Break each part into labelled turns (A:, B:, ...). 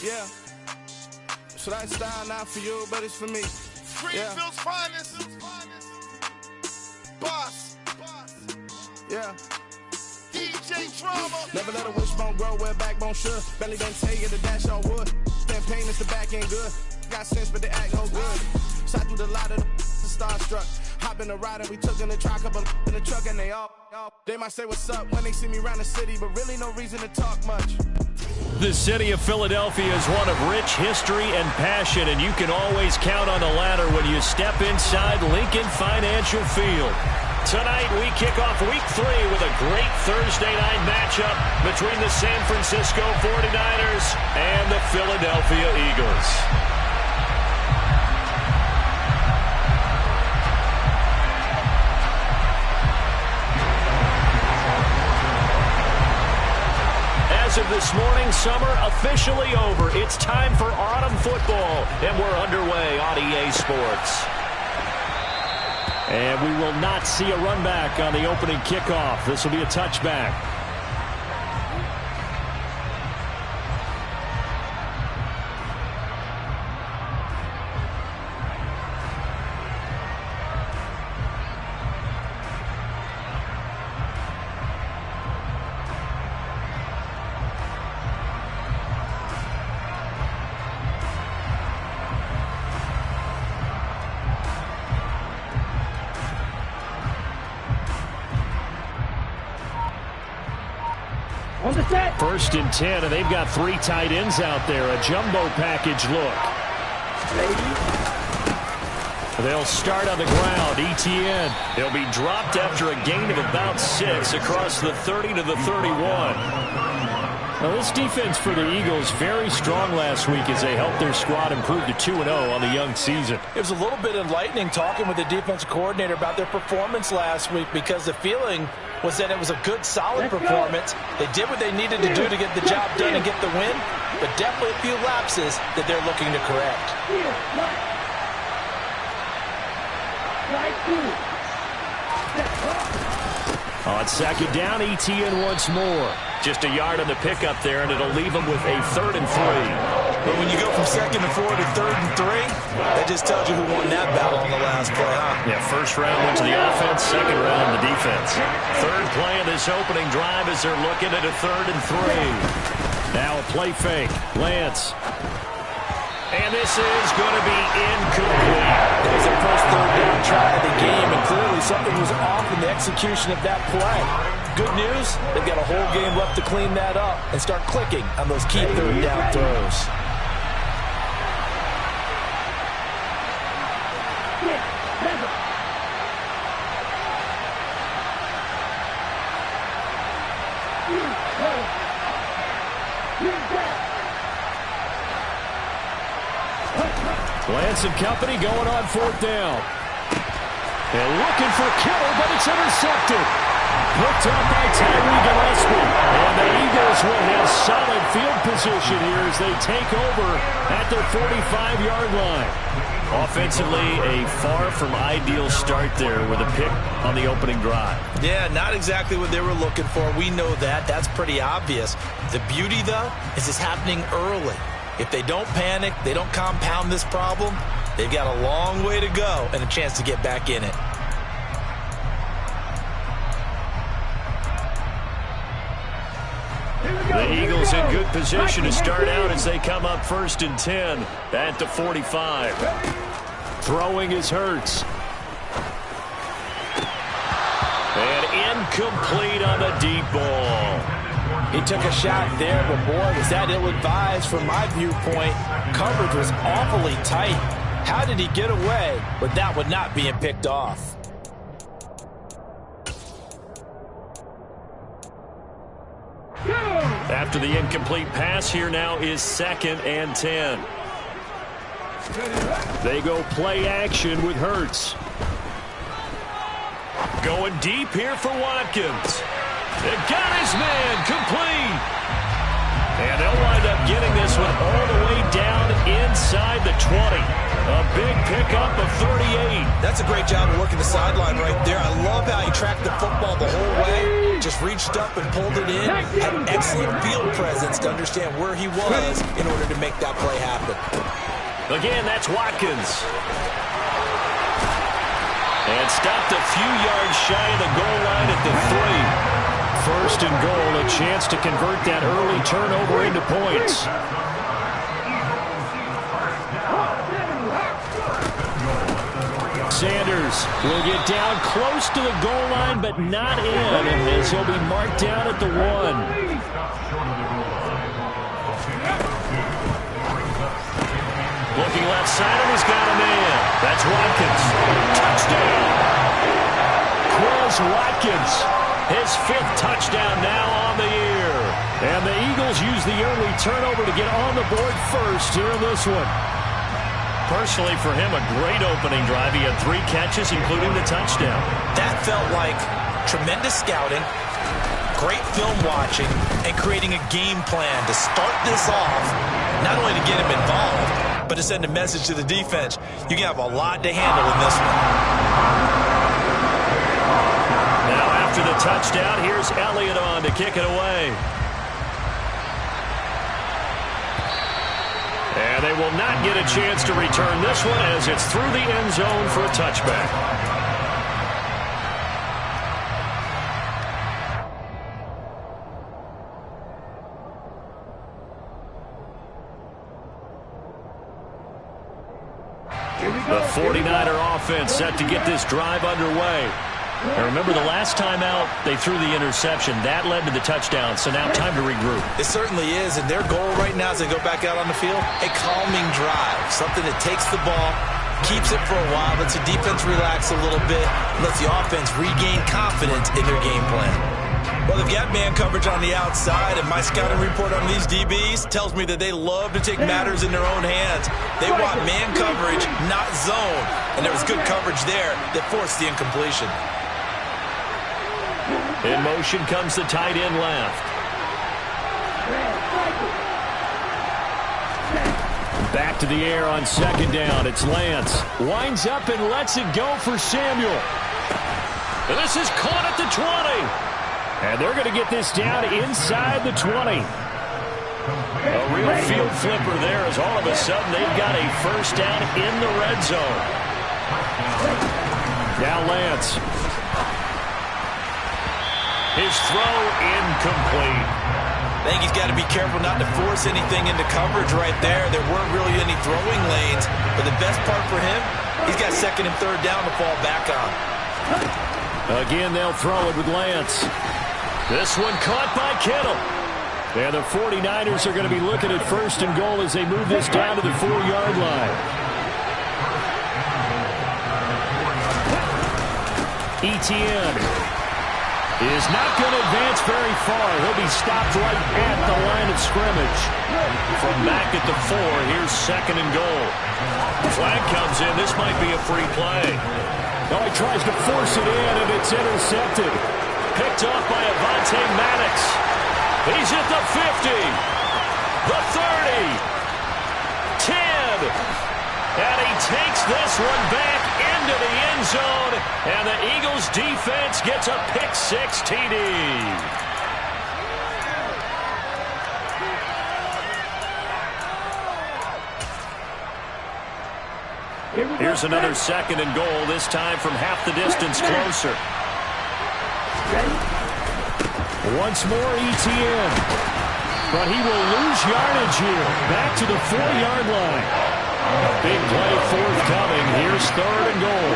A: Yeah. So that style not for you, but it's for me.
B: Greenfield's finest. Boss.
A: Yeah.
B: DJ Drama.
A: Never let a wishbone grow where backbone should. Belly done tell you the dash on wood. Campaign is the back end good. Got sense, but they act no good. Shot through the lot of the starstruck. Hop in the ride and we took in the truck, couple in the truck, and they might say what's up when they see me around the city, but really no reason to talk much.
C: The city of Philadelphia is one of rich history and passion, and you can always count on the latter when you step inside Lincoln Financial Field. Tonight, we kick off Week 3 with a great Thursday night matchup between the San Francisco 49ers and the Philadelphia Eagles. As of this morning, summer officially over. It's time for autumn football, and we're underway on EA Sports. And we will not see a run back on the opening kickoff. This will be a touchback. First and 10, and they've got 3 tight ends out there. A jumbo package look. They'll start on the ground. ETN. He'll be dropped after a gain of about 6 across the 30 to the 31. Now, this defense for the Eagles very strong last week as they helped their squad improve to 2-0 on the young season.
D: It was a little bit enlightening talking with the defensive coordinator about their performance last week, because the feeling was that it was a good, solid performance. They did what they needed to do to get the job done and get the win, but definitely a few lapses that they're looking to correct.
C: On second down, ETN once more. Just a yard on the pickup there, and it'll leave them with a 3rd and 3.
D: But when you go from 2nd and 4 to 3rd and 3, that just tells you who won that battle on the last play, huh?
C: Yeah, first round went to the offense, second round the defense. Third play of this opening drive as they're looking at a 3rd and 3. Now a play fake. Lance. And this is going to be incomplete.
D: It was their first 3rd down try of the game, and clearly something was off in the execution of that play. Good news, they've got a whole game left to clean that up and start clicking on those key 3rd down throws.
C: Lance and company going on 4th down. And looking for Killer, but it's intercepted. Picked up by Tyree Gillespie. And the Eagles will have solid field position here as they take over at their 45-yard line. Offensively, a far from ideal start there with a pick on the opening drive.
D: Yeah, not exactly what they were looking for. We know that. That's pretty obvious. The beauty, though, is it's happening early. If they don't panic, they don't compound this problem, they've got a long way to go and a chance to get back in it.
C: The Eagles in good position to start out as they come up 1st and 10 at the 45. Throwing is Hurts. And incomplete on the deep ball.
D: He took a shot there, but boy, was that ill-advised from my viewpoint. Coverage was awfully tight. How did he get away with that one not being picked off?
C: After the incomplete pass, here now is 2nd and 10. They go play action with Hurts. Going deep here for Watkins. They got his man complete. And they'll wind up getting this one all the way down inside the 20. A big pickup of 38.
D: That's a great job of working the sideline right there. I love how he tracked the football the whole way. Just reached up and pulled it in. Had excellent field presence to understand where he was in order to make that play happen.
C: Again, that's Watkins. And stopped a few yards shy of the goal line at the 3. First and goal, a chance to convert that early turnover into points. Sanders will get down close to the goal line, but not in, as he'll be marked down at the 1. Looking left side, and he's got a man. That's Watkins. Touchdown! Quez Watkins, his 5th touchdown now on the year. And the Eagles use the early turnover to get on the board first here in this one. Personally, for him, a great opening drive. He had 3 catches, including the touchdown.
D: That felt like tremendous scouting, great film watching, and creating a game plan to start this off, not only to get him involved, but to send a message to the defense. You can have a lot to handle in this one.
C: Now, after the touchdown, here's Elliott on to kick it away. And they will not get a chance to return this one as it's through the end zone for a touchback. The 49er offense set to get this drive underway. And remember, the last time out, they threw the interception. That led to the touchdown, so now time to regroup.
D: It certainly is, and their goal right now as they go back out on the field, a calming drive, something that takes the ball, keeps it for a while, lets the defense relax a little bit, lets the offense regain confidence in their game plan. Well, they've got man coverage on the outside, and my scouting report on these DBs tells me that they love to take matters in their own hands. They want man coverage, not zone, and there was good coverage there that forced the incompletion.
C: In motion comes the tight end left. Back to the air on 2nd down. It's Lance. Winds up and lets it go for Samuel. This is caught at the 20. And they're going to get this down inside the 20. A real field flipper there as all of a sudden they've got a first down in the red zone. Now Lance. His throw incomplete.
D: I think he's got to be careful not to force anything into coverage right there. There weren't really any throwing lanes, but the best part for him, he's got 2nd and 3rd down to fall back on.
C: Again, they'll throw it with Lance. This one caught by Kittle. And the 49ers are going to be looking at 1st and goal as they move this down to the 4-yard line. Etienne is not going to advance very far. He'll be stopped right at the line of scrimmage. From back at the 4, here's 2nd and goal. Flag comes in. This might be a free play. Oh, he tries to force it in, and it's intercepted. Picked off by Avonte Maddox. He's at the 50, the 30, 10. And he takes this one back into the end zone, and the Eagles defense gets a pick-6 TD. Here's another 2nd and goal, this time from half the distance closer. Once more Etienne, but he will lose yardage here. Back to the 4-yard line. Big play forthcoming. Here's 3rd and goal.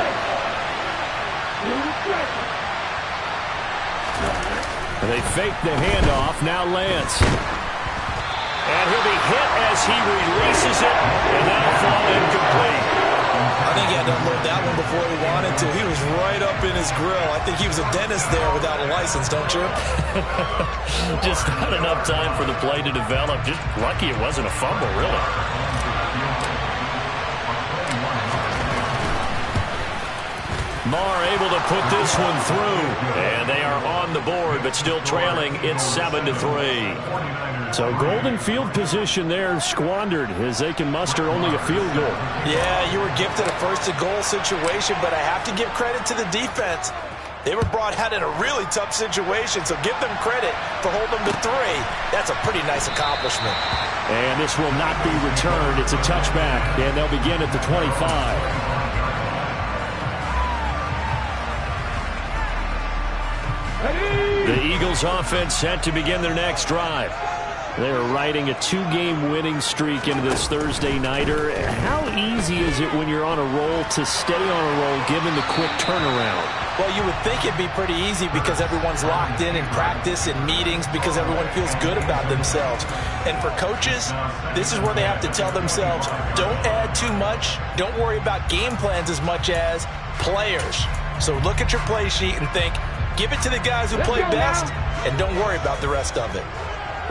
C: They fake the handoff. Now Lance. And he'll be hit as he releases it. And that'll fall incomplete.
D: I think he had to unload that one before he wanted to. He was right up in his grill. I think he was a dentist there without a license, don't you?
C: Just not enough time for the play to develop. Just lucky it wasn't a fumble, really. Marr able to put this one through. And they are on the board, but still trailing. It's 7-3. So golden field position there squandered as they can muster only a field goal.
D: Yeah, you were gifted a first-and-goal situation, but I have to give credit to the defense. They were brought out in a really tough situation, so give them credit for holding them to 3. That's a pretty nice accomplishment.
C: And this will not be returned. It's a touchback, and they'll begin at the 25. The Eagles offense set to begin their next drive. They're riding a 2-game winning streak into this Thursday nighter. How easy is it when you're on a roll to stay on a roll given the quick turnaround?
D: Well, you would think it'd be pretty easy because everyone's locked in practice and meetings because everyone feels good about themselves. And for coaches, this is where they have to tell themselves, don't add too much, don't worry about game plans as much as players. So look at your play sheet and think, give it to the guys who play best, and don't worry about the rest of it.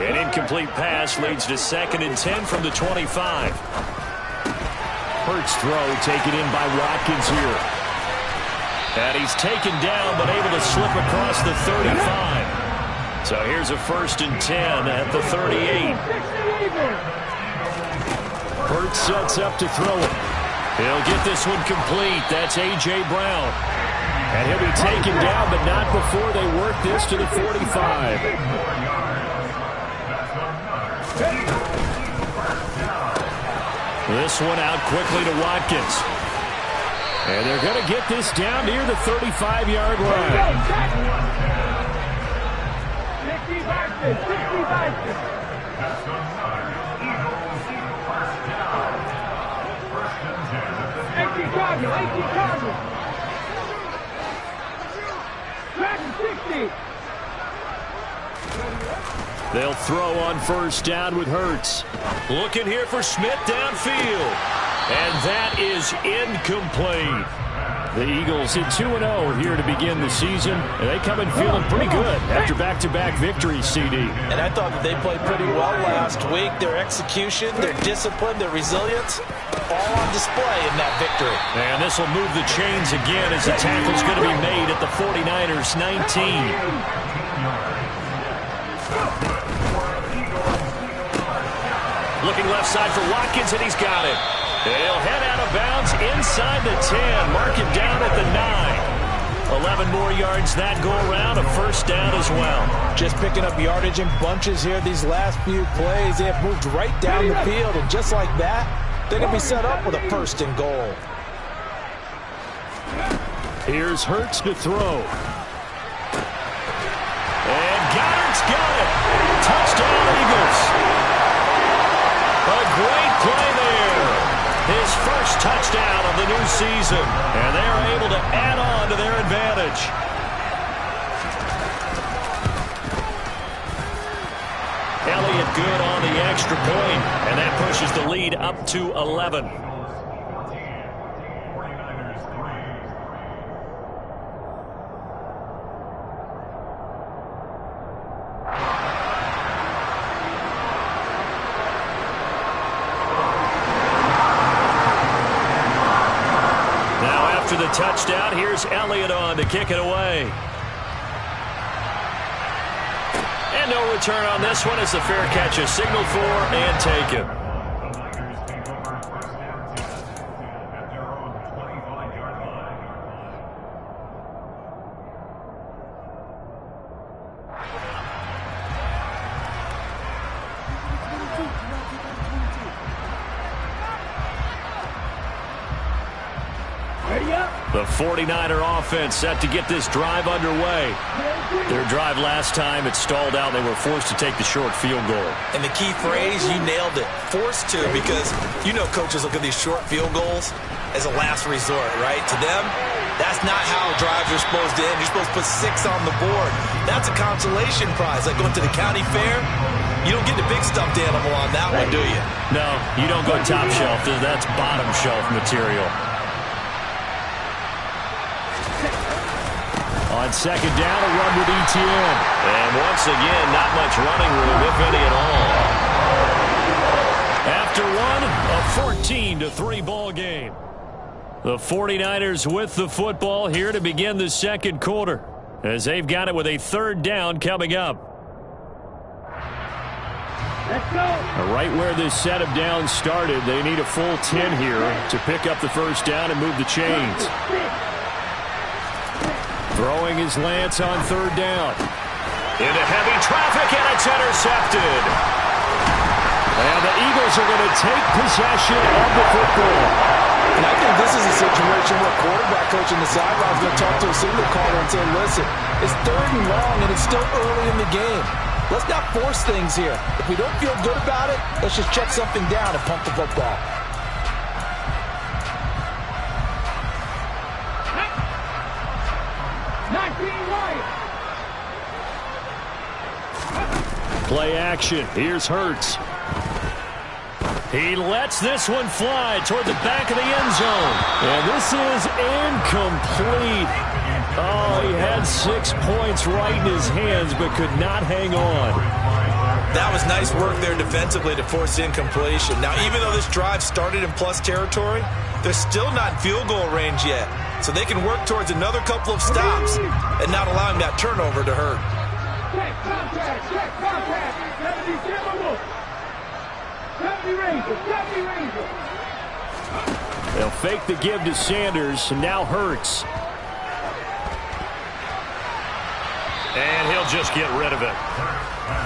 C: An incomplete pass leads to 2nd and 10 from the 25. Hurts throw taken in by Watkins here. And he's taken down but able to slip across the 35. So here's a 1st and 10 at the 38. Hurts sets up to throw it. He'll get this one complete. That's A.J. Brown. And he'll be taken down, but not before they work this to the 45. This one out quickly to Watkins. And they're going to get this down near the 35-yard line. 60. They'll throw on 1st down with Hurts. Looking here for Smith downfield. And that is incomplete. The Eagles hit 2-0 here to begin the season. And they come in feeling pretty good after back-to-back victories, CD.
D: And I thought that they played pretty well last week. Their execution, their discipline, their resilience, all on display in that victory.
C: And this will move the chains again as the tackle's going to be made at the 49ers 19. Looking left side for Watkins, and he's got it. They'll head out of bounds inside the 10. Mark it down at the 9. 11 more yards that go around, a 1st down as well.
D: Just picking up yardage in bunches here these last few plays. They have moved right down the field, and just like that, they're going to be set up with a 1st and goal.
C: Here's Hurts to throw. And Goddard's got it. Touchdown, Eagles. A great play there. His 1st touchdown of the new season. And they are able to add on to their advantage. Elliott good on the extra point. And that pushes the lead up to 11. The touchdown. Here's Elliott on to kick it away. And no return on this one as the fair catch is signaled for and taken. The 49er offense set to get this drive underway. Their drive last time, it stalled out. They were forced to take the short field goal.
D: And the key phrase, you nailed it. Forced to, because you know coaches look at these short field goals as a last resort, right? To them, that's not how drives are supposed to end. You're supposed to put 6 on the board. That's a consolation prize. Like going to the county fair, you don't get the big stuffed animal on that one, do you?
C: No, you don't go top shelf. That's bottom shelf material. On 2nd down, a run with Etienne. And once again, not much running room, if any at all. After one, a 14-3 ball game. The 49ers with the football here to begin the 2nd quarter, as they've got it with a 3rd down coming up. Right where this set of downs started, they need a full 10 here to pick up the first down and move the chains. Throwing his Lance on third down. Into heavy traffic, and it's intercepted. And the Eagles are going to take possession of the football.
D: And I think this is a situation where quarterback coach in the sideline is going to talk to a signal caller and say, listen, it's 3rd and long, and it's still early in the game. Let's not force things here. If we don't feel good about it, let's just check something down and pump the football.
C: Play action. Here's Hurts. He lets this one fly toward the back of the end zone. And this is incomplete. Oh, he had 6 points right in his hands, but could not hang on.
D: That was nice work there defensively to force incompletion. Now, even though this drive started in plus territory, they're still not in field goal range yet. So they can work towards another couple of stops and not allowing that turnover to hurt.
C: They'll fake the give to Sanders, and now Hurts. And he'll just get rid of it.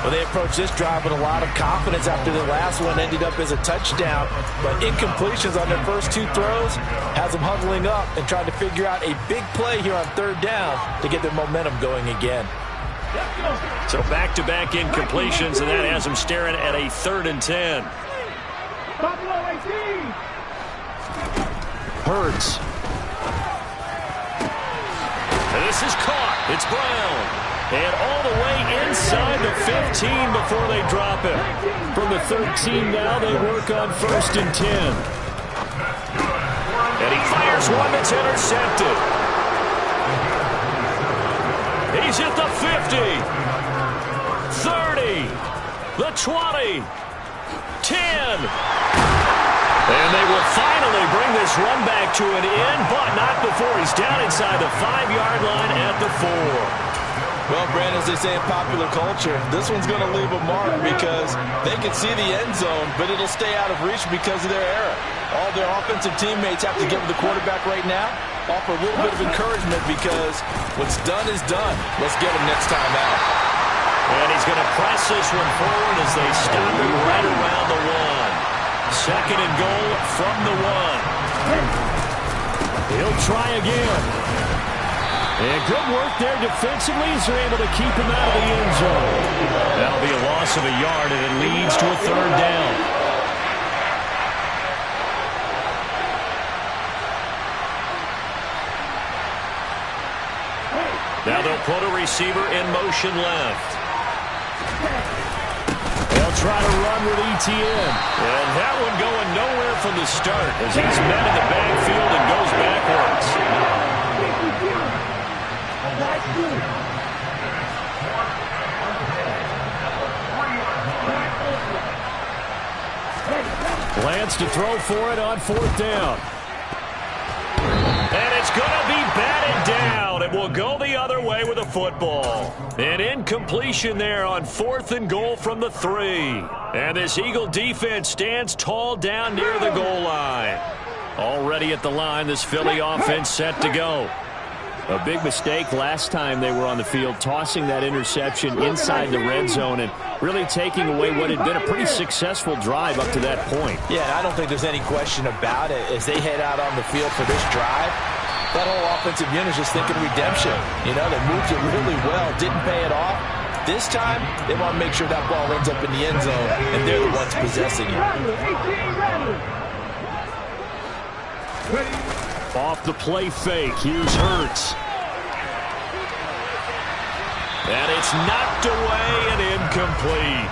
D: Well, they approached this drive with a lot of confidence after the last one ended up as a touchdown. But incompletions on their first 2 throws has them huddling up and trying to figure out a big play here on 3rd down to get their momentum going again.
C: So back-to-back incompletions, and that has them staring at a 3rd and 10. Hurts. And this is caught. It's Brown. And all the way inside the 15 before they drop it. From the 13 now, they work on 1st and 10. And he fires one that's intercepted. He's at the 50. 30. The 20. 10. And they will finally bring this run back to an end, but not before he's down inside the 5-yard line at the 4.
D: Well, Brandon, as they say in popular culture, this one's going to leave a mark because they can see the end zone, but it'll stay out of reach because of their error. All their offensive teammates have to give the quarterback right now, offer a little bit of encouragement because what's done is done. Let's get him next time out.
C: And he's going to press this one forward as they stop him right around the 1. 2nd and goal from the 1. He'll try again. And good work there defensively as they're able to keep him out of the end zone. That'll be a loss of a yard, and it leads to a 3rd down. Now they'll put a receiver in motion left. They'll try to run with ETN. And that one going nowhere from the start as he's met in the backfield and goes backwards. Lance to throw for it on 4th down. And it's going to be batted down. It will go the other way with a football. An incompletion there on 4th and goal from the 3. And this Eagle defense stands tall down near the goal line. Already at the line, this Philly offense set to go. A big mistake last time they were on the field, tossing that interception inside the red zone and really taking away what had been a pretty successful drive up to that point.
D: Yeah, I don't think there's any question about it. As they head out on the field for this drive, that whole offensive unit is just thinking redemption. You know, they moved it really well, didn't pay it off. This time, they want to make sure that ball ends up in the end zone, and they're the ones possessing it.
C: Off the play fake, here's Hurts. And it's knocked away and incomplete.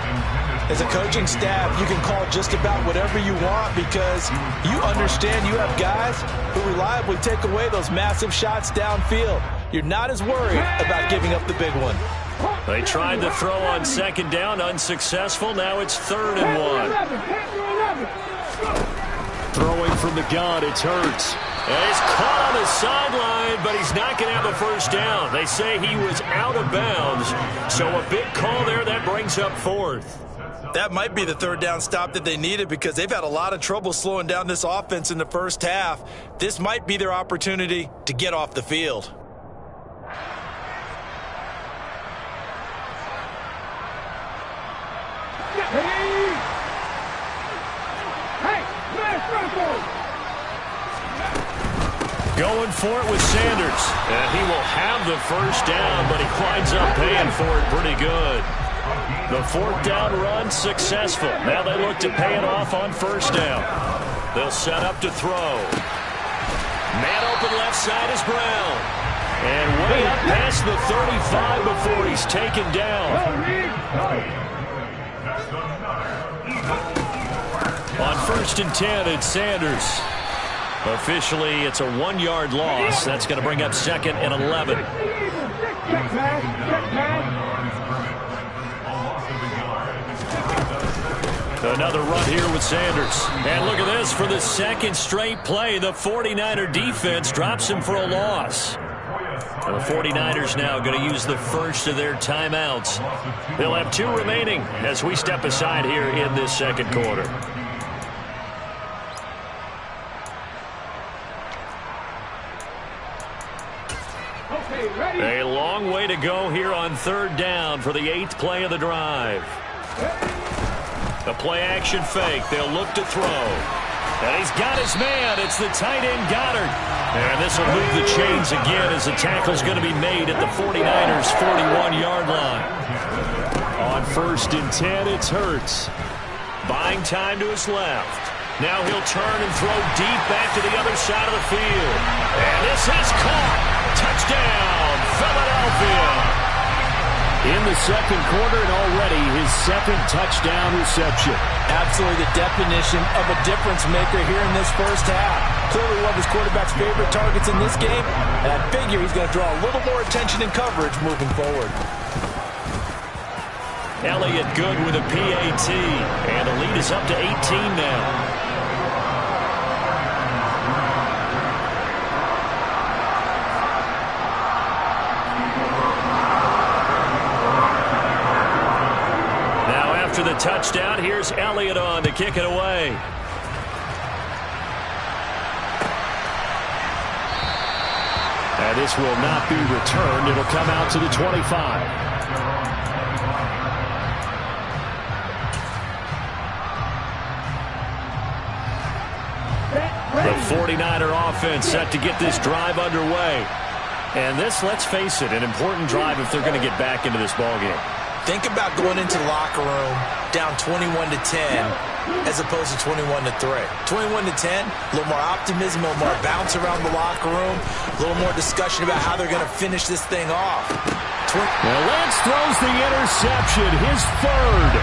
D: As a coaching staff, you can call just about whatever you want because you understand you have guys who reliably take away those massive shots downfield. You're not as worried about giving up the big one.
C: They tried to throw on 2nd down, unsuccessful. Now it's 3rd and 1. Throwing from the gun, it's Hurts. And he's caught on the sideline, but he's not going to have a first down. They say he was out of bounds. So a big call there that brings up 4th.
D: That might be the third down stop that they needed because they've had a lot of trouble slowing down this offense in the first half. This might be their opportunity to get off the field.
C: Going for it with Sanders. And he will have the first down, but he winds up paying for it pretty good. The fourth down run successful. Now they look to pay it off on first down. They'll set up to throw. Man open left side is Brown. And way up past the 35 before he's taken down. On 1st and 10, it's Sanders. Officially, it's a 1-yard loss. That's going to bring up 2nd and 11. Another run here with Sanders. And look at this. For the second straight play, the 49er defense drops him for a loss. And the 49ers now going to use the first of their timeouts. They'll have 2 remaining as we step aside here in this second quarter. A long way to go here on 3rd down for the 8th play of the drive. A play-action fake. They'll look to throw. And he's got his man. It's the tight end Goddard. And this will move the chains again as the tackle's going to be made at the 49ers' 41-yard line. On 1st and 10, it's Hurts. Buying time to his left. Now he'll turn and throw deep back to the other side of the field. And this is caught. Touchdown, Philadelphia. In the second quarter and already his 2nd touchdown reception.
D: Absolutely the definition of a difference maker here in this first half. Clearly one of his quarterback's favorite targets in this game, and I figure he's going to draw a little more attention and coverage moving forward.
C: Elliott good with a PAT, and the lead is up to 18 now. After the touchdown, here's Elliott on to kick it away. And this will not be returned. It'll come out to the 25. The 49er offense set to get this drive underway. And this, let's face it, an important drive if they're going to get back into this ballgame.
D: Think about going into the locker room down 21-10 as opposed to 21-3. 21-10, a little more optimism, a little more bounce around the locker room, a little more discussion about how they're going to finish this thing off.
C: Well, Lance throws the interception, his 3rd.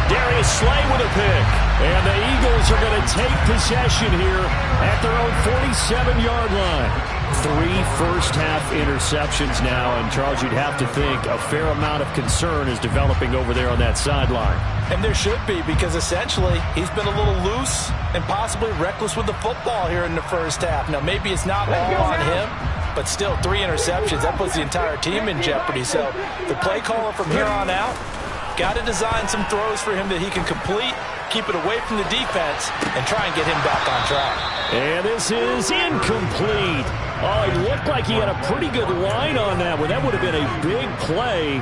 C: Darius Slay with a pick. And the Eagles are going to take possession here at their own 47-yard line. 3 first-half interceptions now, and Charles, you'd have to think a fair amount of concern is developing over there on that sideline.
D: And there should be, because essentially he's been a little loose and possibly reckless with the football here in the first half. Now, maybe it's not all on him, but still 3 interceptions. That puts the entire team in jeopardy. So the play caller from here on out got to design some throws for him that he can complete, keep it away from the defense, and try and get him back on track.
C: And this is incomplete. Oh, it looked like he had a pretty good line on that one. That would have been a big play,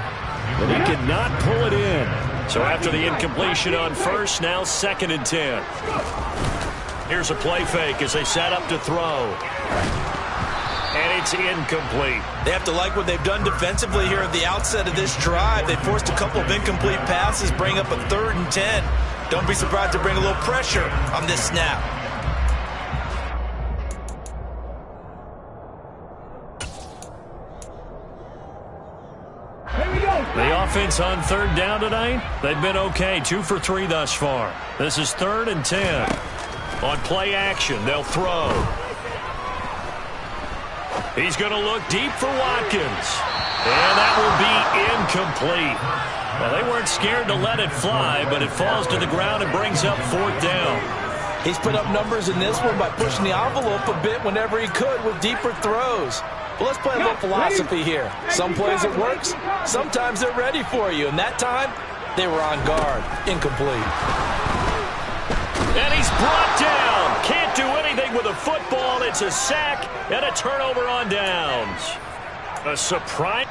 C: but he could not pull it in. So after the incompletion on 1st, now 2nd and 10. Here's a play fake as they set up to throw. And it's incomplete.
D: They have to like what they've done defensively here at the outset of this drive. They forced a couple of incomplete passes, bring up a 3rd and 10. Don't be surprised to bring a little pressure on this snap.
C: The offense on 3rd down tonight, they've been okay. 2 for 3 thus far. This is 3rd and 10. On play action, they'll throw. He's going to look deep for Watkins. And that will be incomplete. Well, they weren't scared to let it fly, but it falls to the ground and brings up 4th down.
D: He's put up numbers in this one by pushing the envelope a bit whenever he could with deeper throws. Well, let's play a little philosophy here. Some plays it works, sometimes they're ready for you, and that time They were on guard. Incomplete.
C: And he's brought down. Can't do anything with a football. It's a sack and a turnover on downs. A surprise.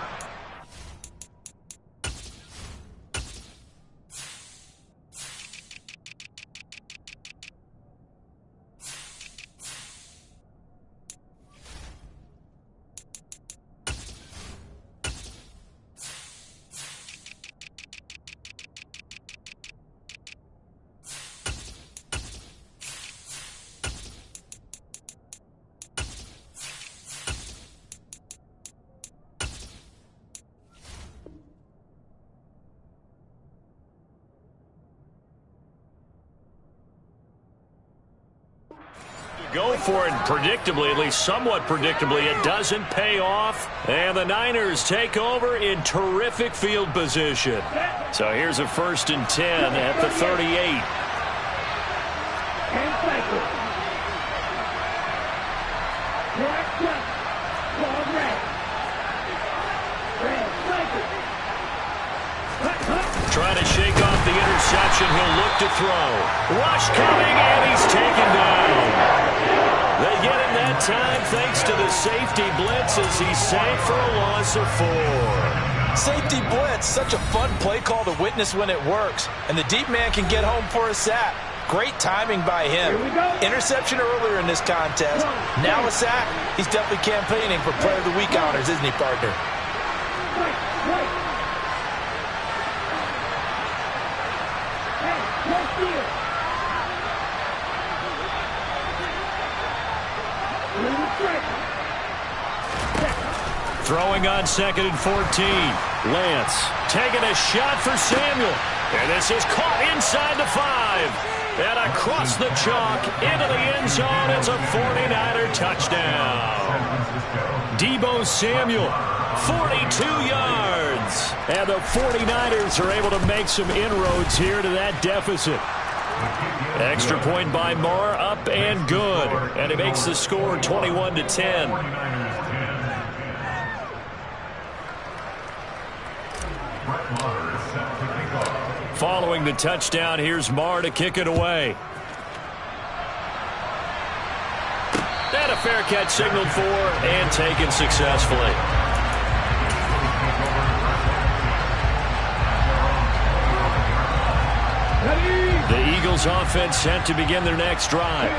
C: Go for it predictably, at least somewhat predictably. It doesn't pay off. And the Niners take over in terrific field position. So here's a 1st and 10 at the 38. Trying to shake off the interception. He'll look to throw. Rush coming, and he's taken down. They get him that time thanks to the safety blitz as he sank for a loss of 4.
D: Safety blitz, such a fun play call to witness when it works. And the deep man can get home for a sack. Great timing by him. Interception earlier in this contest. Now a sack. He's definitely campaigning for Player of the Week honors, isn't he, partner?
C: Throwing on 2nd and 14. Lance taking a shot for Samuel. And this is caught inside the 5. And across the chalk into the end zone. It's a 49er touchdown. Deebo Samuel, 42 yards. And the 49ers are able to make some inroads here to that deficit. Extra point by Moore, up and good. And it makes the score 21-10. Following the touchdown, here's Marr to kick it away. And a fair catch signaled for and taken successfully. The Eagles offense set to begin their next drive.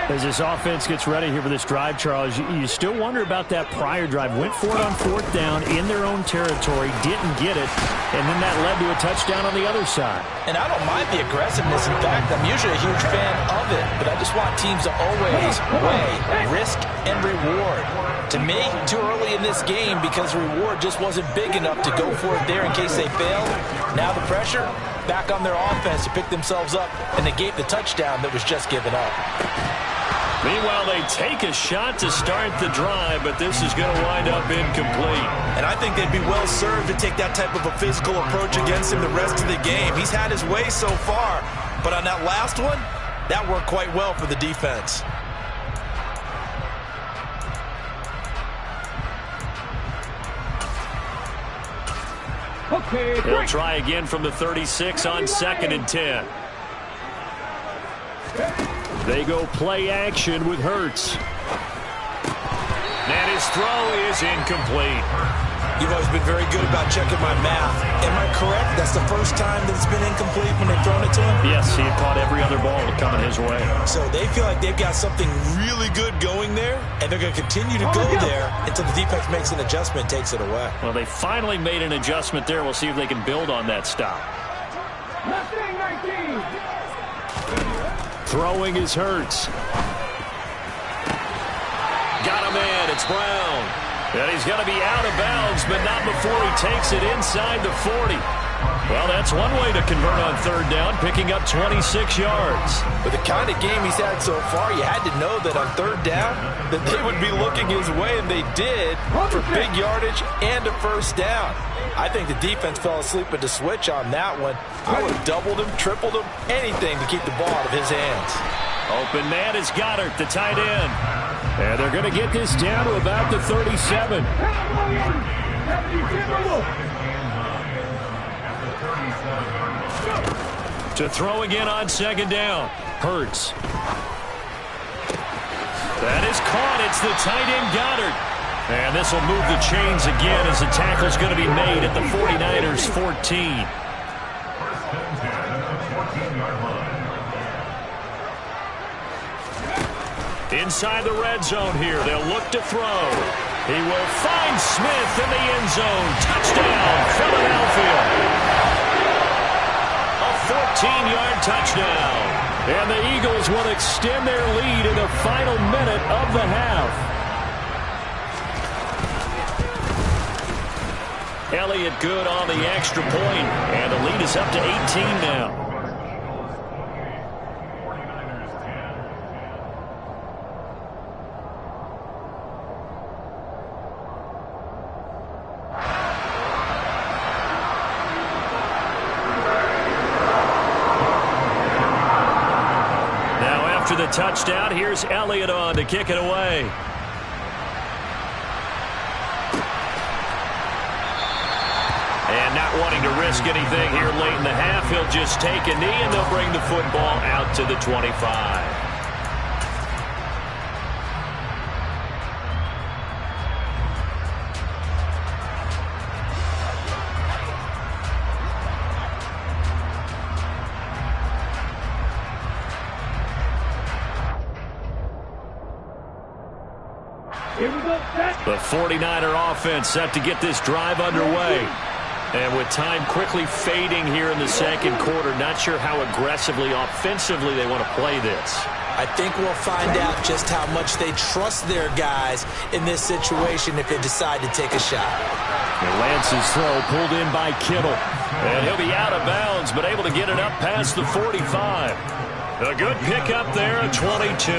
C: As this offense gets ready here for this drive, Charles, you still wonder about that prior drive. Went for it on 4th down in their own territory, didn't get it, and then that led to a touchdown on the other side. And I don't mind the aggressiveness. In fact, I'm usually a huge fan of it, but I just want teams to always weigh risk and reward. To me, too early in this game because the reward just wasn't big enough to go for it there in case they failed. Now the pressure back on their offense to pick themselves up and negate the touchdown that was just given up. Meanwhile, they take a shot to start the drive, but this is going to wind up incomplete. And I think they'd be well served to take that type of a physical approach against him the rest of the game. He's had his way so far, but on that last one, that worked quite well for the defense. Okay, he'll try again from the 36 on 2nd and 10. They go play action with Hurts. And his throw is incomplete. You've always been very good about checking my math. Am I correct? That's the first time that it's been incomplete when they've thrown it to him? Yes, he had caught every other ball coming his way. So they feel like they've got something really good going there, and they're going to continue to go there until the defense makes an adjustment and takes it away. Well, they finally made an adjustment there. We'll see if they can build on that stop. Throwing is Hurts. Got him in. It's Brown. And he's going to be out of bounds, but not before he takes it inside the 40. Well, that's one way to convert on 3rd down, picking up 26 yards. With the kind of game he's had so far, you had to know that on 3rd down that they would be looking his way, and they did, for big yardage and a 1st down. I think the defense fell asleep at the switch on that one. I would have doubled him, tripled him, anything to keep the ball out of his hands. Open man is Goddard, the tight end. And they're going to get this down to about the 37. To throw again on second down. Hurts. That is caught. It's the tight end Goddard. And this will move the chains again as the tackle's going to be made at the 49ers 14. Inside the red zone here. They'll look to throw. He will find Smith in the end zone. Touchdown, Philadelphia. A 14-yard touchdown. And the Eagles will extend their lead in the final minute of the half. Elliott good on the extra point, and the lead is up to 18 now. Now after the touchdown, here's Elliott on to kick it away. And not wanting to risk anything here late in the half, he'll just take a knee, and they'll bring the football out to the 25. The 49er offense set to get this drive underway. And with time quickly fading here in the second quarter, not sure how aggressively, offensively they want to play this.
D: I think we'll find out just how much they trust their guys in this situation if they decide to take a shot.
C: And Lance's throw pulled in by Kittle. And he'll be out of bounds, but able to get it up past the 45. A good pickup there at 22.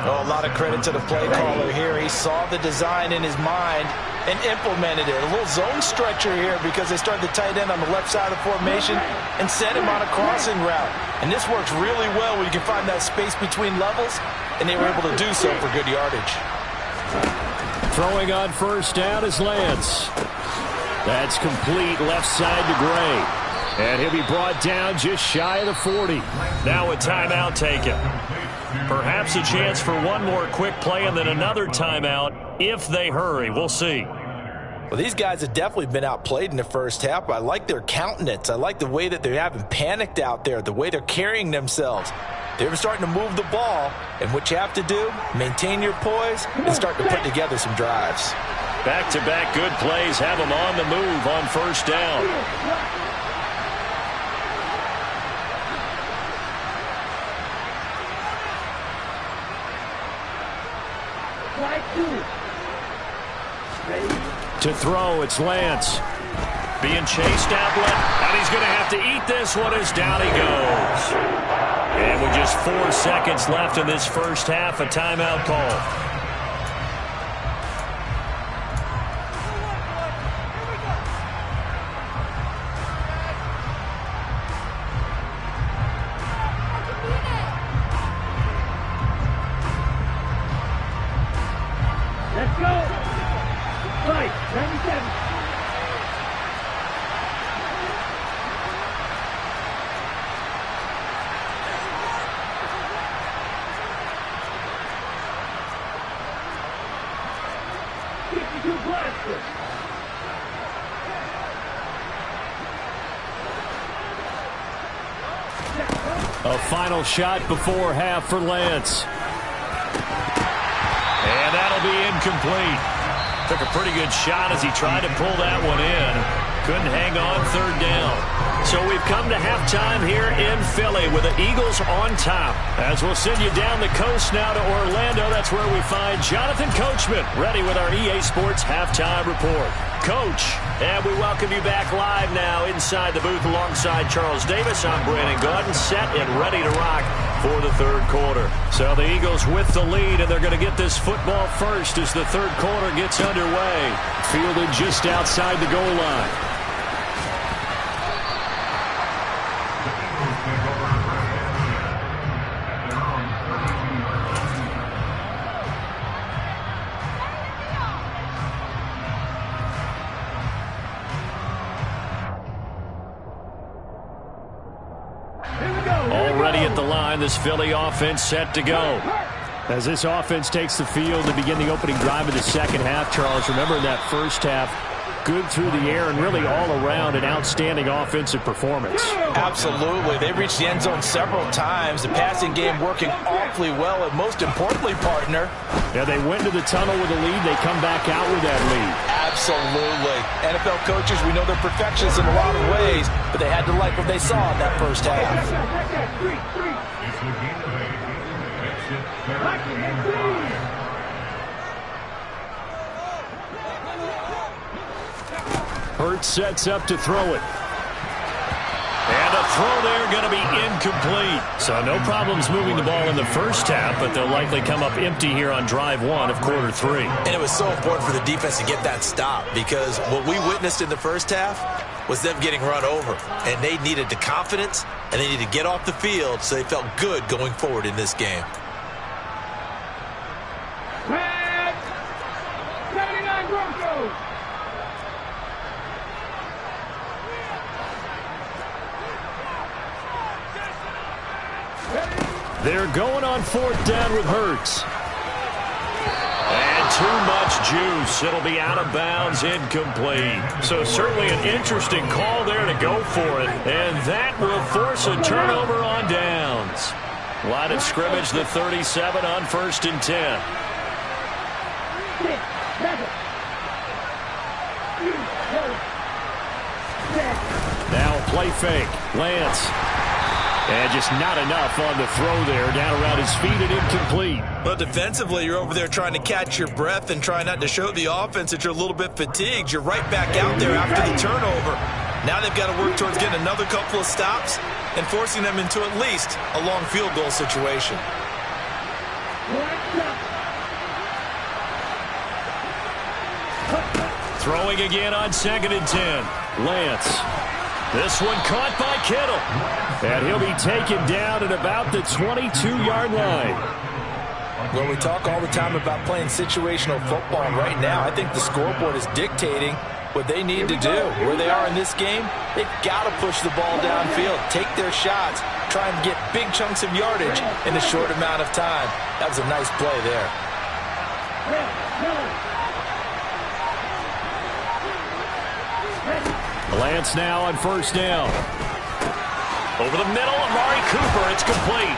D: Oh, a lot of credit to the play caller here. He saw the design in his mind and implemented it. A little zone stretcher here because they started the tight end on the left side of the formation and sent him on a crossing route. And this works really well when you can find that space between levels, and they were able to do so for good yardage.
C: Throwing on first down is Lance. That's complete left side to Gray. And he'll be brought down just shy of the 40. Now a timeout taken. Perhaps a chance for one more quick play and then another timeout if they hurry. We'll see.
D: Well, these guys have definitely been outplayed in the first half. I like their countenance. I like the way that they haven't panicked out there, the way they're carrying themselves. They're starting to move the ball, and what you have to do, maintain your poise and start to put together some drives.
C: Back-to-back good plays have them on the move on first down. To throw, it's Lance. Being chased outlet, and he's going to have to eat this one as down he goes. And with just 4 seconds left in this first half, a timeout call.
E: Let's go! Right, 97.
C: A final shot before half for Lance. And that'll be incomplete. Took a pretty good shot as he tried to pull that one in. Couldn't hang on third down. So we've come to halftime here in Philly with the Eagles on top. As we'll send you down the coast now to Orlando, that's where we find Jonathan Coachman ready with our EA Sports Halftime Report. Coach, and we welcome you back live now inside the booth alongside Charles Davis. I'm Brandon Gordon, set and ready to rock for the third quarter. So the Eagles with the lead, and they're going to get this football first as the third quarter gets underway. Fielded just outside the goal line. Already at the line, this Philly offense set to go. As this offense takes the field to begin the opening drive of the second half, Charles, remember in that first half, good through the air and really all around an outstanding offensive performance.
D: Absolutely. They reached the end zone several times. The passing game working awfully well, and most importantly, partner.
C: Yeah, they went to the tunnel with a lead. They come back out with that lead.
D: Absolutely. NFL coaches, we know they're perfectionists in a lot of ways, but they had to like what they saw in that first half.
C: Hurts sets up to throw it. And a throw there going to be incomplete. So no problems moving the ball in the first half, but they'll likely come up empty here on drive one of quarter three.
D: And it was so important for the defense to get that stop, because what we witnessed in the first half was them getting run over. And they needed the confidence, and they needed to get off the field so they felt good going forward in this game.
E: Red 79 Broncos.
C: They're going on fourth down with Hurts. And too much juice. It'll be out of bounds, incomplete. So certainly an interesting call there to go for it. And that will force a turnover on downs. Line of scrimmage, the 37 on 1st and 10. Now play fake. Lance. And just not enough on the throw there. Down around his feet and incomplete.
D: But defensively, you're over there trying to catch your breath and try not to show the offense that you're a little bit fatigued. You're right back out there after the turnover. Now they've got to work towards getting another couple of stops and forcing them into at least a long field goal situation.
C: Throwing again on 2nd and 10. Lance. This one caught by Kittle. And he'll be taken down at about the 22-yard line.
D: Well, we talk all the time about playing situational football. And right now, I think the scoreboard is dictating what they need to do. Where they are in this game, they've got to push the ball downfield, take their shots, try and get big chunks of yardage in a short amount of time. That was a nice play there.
C: Lance now on 1st down. Over the middle, Amari Cooper. It's complete.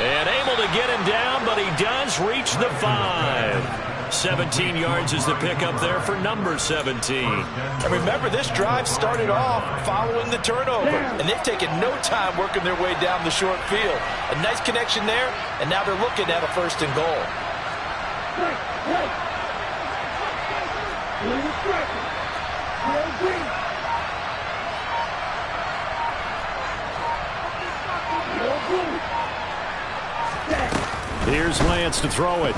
C: And able to get him down, but he does reach the 5. 17 yards is the pickup there for number 17.
D: And remember, this drive started off following the turnover, and they've taken no time working their way down the short field. A nice connection there, and now they're looking at a 1st and goal.
C: Here's Lance to throw it.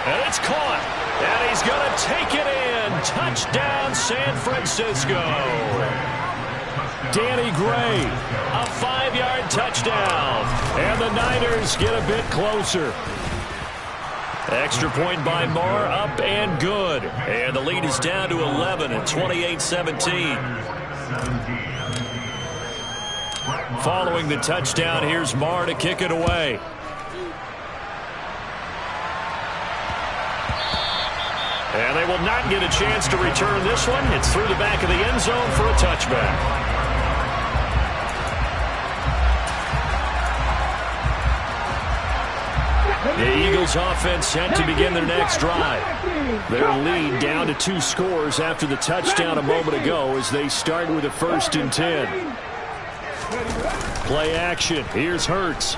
C: And it's caught. And he's going to take it in. Touchdown, San Francisco. Danny Gray, a 5-yard touchdown. And the Niners get a bit closer. Extra point by Moore, up and good. And the lead is down to 11 at 28-17. Following the touchdown, here's Marr to kick it away. And they will not get a chance to return this one. It's through the back of the end zone for a touchback. The Eagles offense set to begin their next drive. Their lead down to 2 scores after the touchdown a moment ago as they start with a 1st and 10. Play action. Here's Hurts.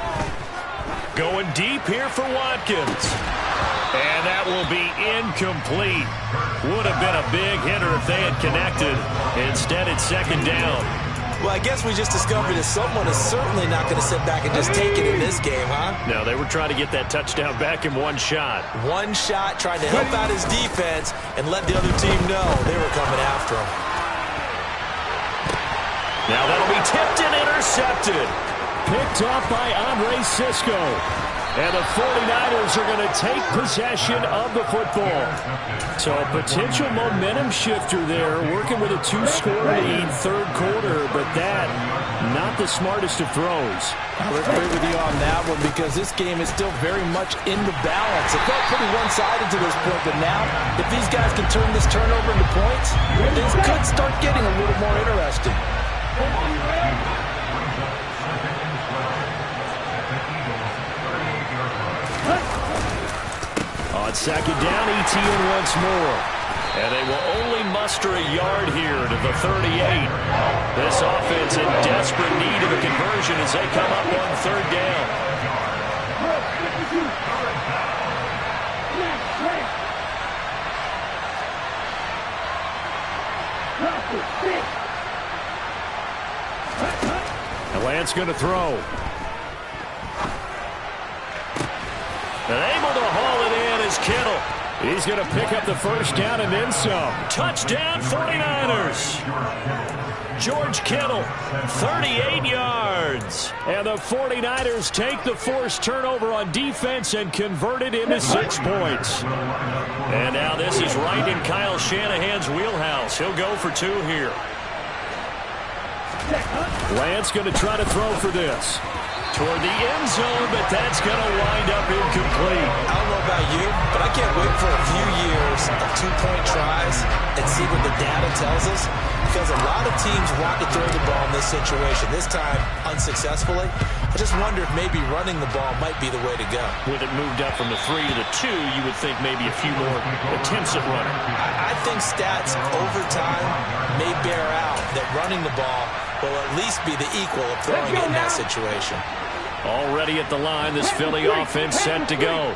C: Going deep here for Watkins. And that will be incomplete. Would have been a big hitter if they had connected. Instead, it's 2nd down.
D: Well, I guess we just discovered that someone is certainly not going to sit back and just take it in this game, huh?
C: No, they were trying to get that touchdown back in one shot.
D: One shot, trying to help out his defense and let the other team know they were coming after him.
C: Now that'll be tipped and intercepted. Picked off by Andre Sisco. And the 49ers are going to take possession of the football. So a potential momentum shifter there, working with a 2-score lead, 3rd quarter, but that not the smartest of throws.
D: I would agree with you on that one because this game is still very much in the balance. It felt pretty one-sided to this point, but now if these guys can turn this turnover into points, things could start getting a little more interesting.
C: On second down, ETN once more. And they will only muster a yard here to the 38. This offense in desperate need of a conversion as they come up on third down. And Lance going to throw. And able to haul it in is Kittle. He's going to pick up the first down and then some. Touchdown 49ers. George Kittle, 38 yards. And the 49ers take the forced turnover on defense and convert it into 6 points. And now this is right in Kyle Shanahan's wheelhouse. He'll go for 2 here. Lance going to try to throw for this. Toward the end zone, but that's going to wind up incomplete.
D: I don't know about you, but I can't wait for a few years of 2-point tries and see what the data tells us, because a lot of teams want to throw the ball in this situation. This time, unsuccessfully. I just wonder if maybe running the ball might be the way to go.
C: With it moved up from the 3 to the 2, you would think maybe a few more attempts at running.
D: I think stats over time may bear out that running the ball will at least be the equal of throwing it in that situation.
C: Already at the line, this Philly offense set to go.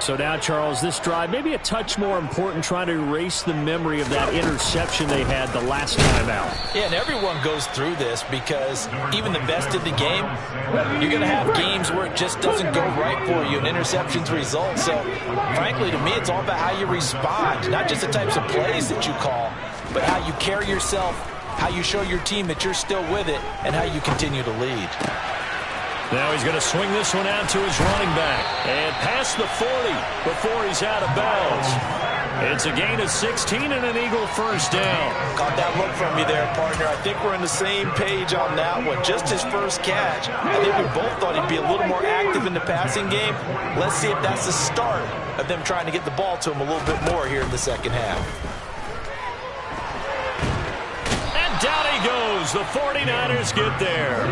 C: So now, Charles, this drive maybe a touch more important, trying to erase the memory of that interception they had the last time out.
D: Yeah, and everyone goes through this because even the best in the game, you're going to have games where it just doesn't go right for you and interceptions result. So, frankly, to me, it's all about how you respond, not just the types of plays that you call, but how you carry yourself, how you show your team that you're still with it, and how you continue to lead.
C: Now he's going to swing this one out to his running back. And past the 40 before he's out of bounds. It's a gain of 16 and an Eagle first down.
D: Caught that look from you there, partner. I think we're on the same page on that one. Just his first catch. I think we both thought he'd be a little more active in the passing game. Let's see if that's the start of them trying to get the ball to him a little bit more here in the second half.
C: And down he goes. The 49ers get there.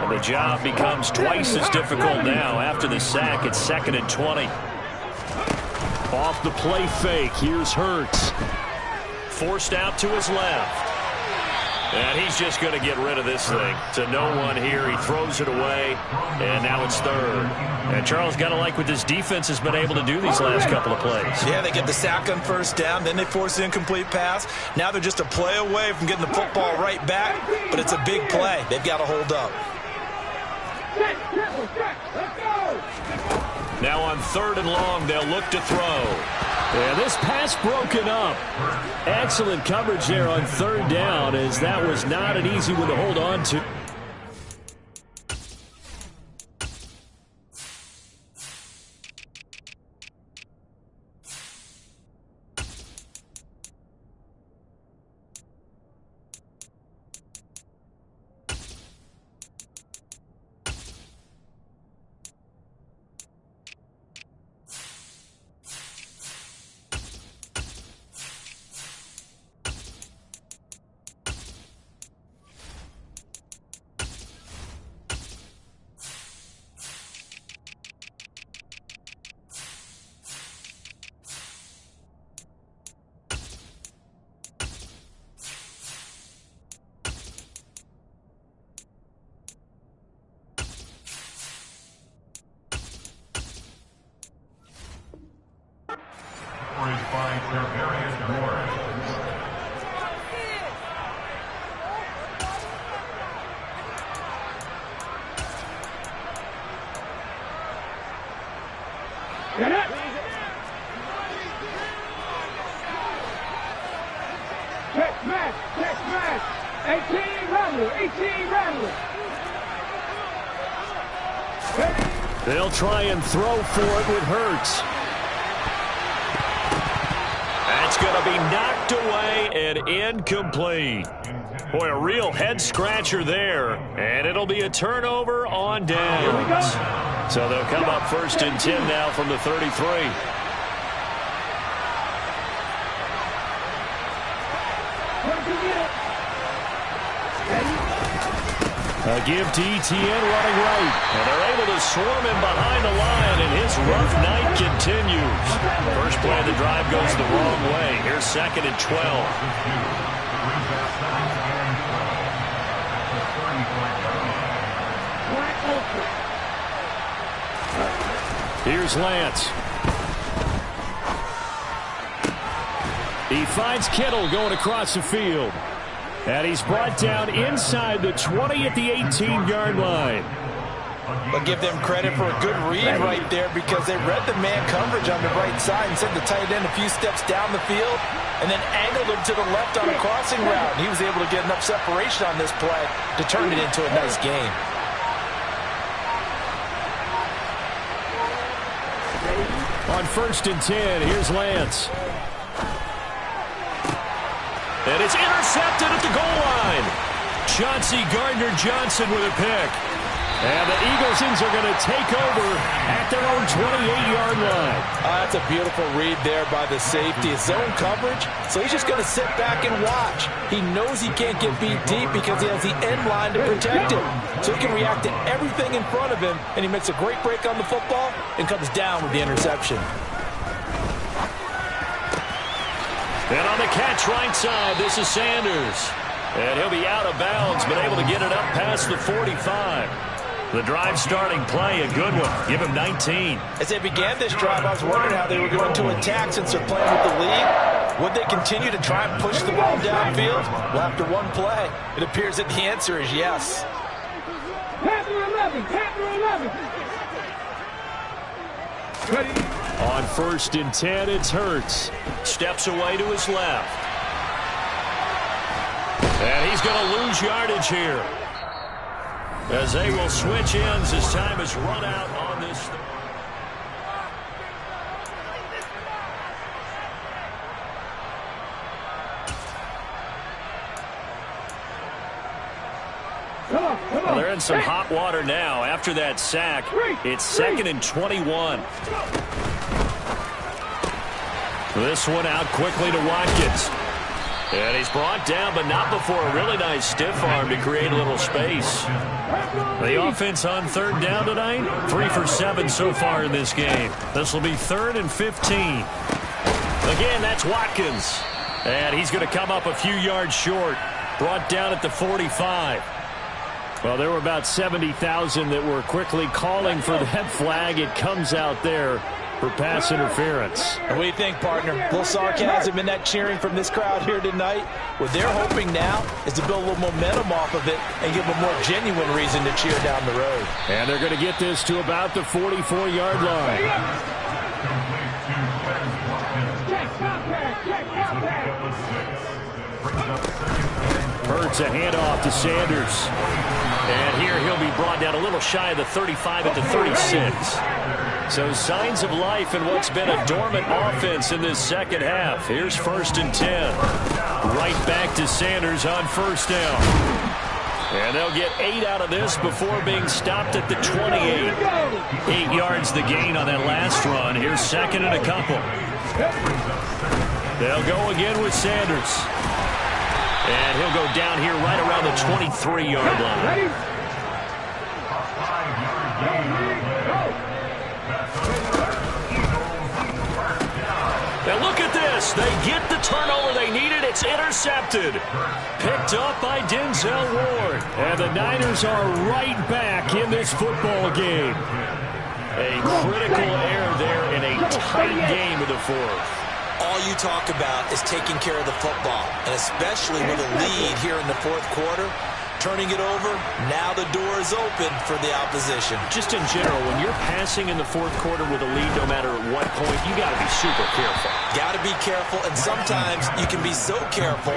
C: And the job becomes twice as difficult now after the sack. It's 2nd and 20. Off the play fake. Here's Hurts. Forced out to his left. And he's just going to get rid of this thing. To no one here. He throws it away. And now it's 3rd. And Charles, got to like what this defense has been able to do these last couple of plays.
D: Yeah, they get the sack on first down. Then they force the incomplete pass. Now they're just a play away from getting the football right back. But it's a big play. They've got to hold up.
C: Now on 3rd and long, they'll look to throw. Yeah, this pass broken up. Excellent coverage there on 3rd down, as that was not an easy one to hold on to.
E: Get it! Check match, 18 Rattler.
C: They'll try and throw for it with Hurts. That's going to be knocked away and incomplete. Boy, a real head-scratcher there. And it'll be a turnover on downs. So they'll come up 1st and 10 now from the 33. A give to Etienne running right. And they're able to swarm him behind the line, and his rough night continues. First play of the drive goes the wrong way. Here's 2nd and 12. Here's Lance. He finds Kittle going across the field. And he's brought down inside the 20 at the 18-yard line.
D: But give them credit for a good read right there, because they read the man coverage on the right side and sent the tight end a few steps down the field and then angled him to the left on a crossing route. He was able to get enough separation on this play to turn it into a nice gain.
C: On 1st and 10, here's Lance. And it's intercepted at the goal line. Chauncey Gardner-Johnson with a pick. And the Eaglesons are going to take over at their own 28-yard line.
D: That's a beautiful read there by the safety. It's zone coverage, so he's just going to sit back and watch. He knows he can't get beat deep because he has the end line to protect him. So he can react to everything in front of him, and he makes a great break on the football and comes down with the interception.
C: And on the catch right side, this is Sanders. And he'll be out of bounds, but able to get it up past the 45. The drive starting play, a good one. Give him 19.
D: As they began this drive, I was wondering how they were going to attack since they're playing with the lead. Would they continue to try and push the ball downfield? Well, after one play, it appears that the answer is yes.
E: Capkiller 11, Capkiller 11. Ready?
C: On 1st and 10, it's Hurts. Steps away to his left. And he's going to lose yardage here, as they will switch ends as time has run out on this. Well, they're in some hot water now. After that sack, it's 2nd and 21. This one out quickly to Watkins. And he's brought down, but not before a really nice stiff arm to create a little space. The offense on 3rd down tonight, 3 for 7 so far in this game. This will be 3rd and 15. Again, that's Watkins. And he's going to come up a few yards short. Brought down at the 45. Well, there were about 70,000 that were quickly calling for that flag. It comes out there for pass interference.
D: And what do you think, partner? A little sarcasm in that cheering from this crowd here tonight. What they're hoping now is to build a little momentum off of it and give them a more genuine reason to cheer down the road.
C: And they're going to get this to about the 44-yard line. Hurts a handoff to Sanders. And here he'll be brought down a little shy of the 35 at the 36. So signs of life in what's been a dormant offense in this second half. Here's 1st and 10. Right back to Sanders on 1st down. And they'll get 8 out of this before being stopped at the 28. 8 yards the gain on that last run. Here's 2nd and a couple. They'll go again with Sanders. And he'll go down here right around the 23-yard line. Now look at this. They get the turnover they needed. It's intercepted. Picked up by Denzel Ward. And the Niners are right back in this football game. A critical error there in a tight game of the 4th.
F: All you talk about is taking care of the football, and especially with a lead here in the 4th quarter. Turning it over, now the door is open for the opposition.
C: Just in general, when you're passing in the 4th quarter with a lead, no matter at what point, you got to be super careful.
F: Got to be careful, and sometimes you can be so careful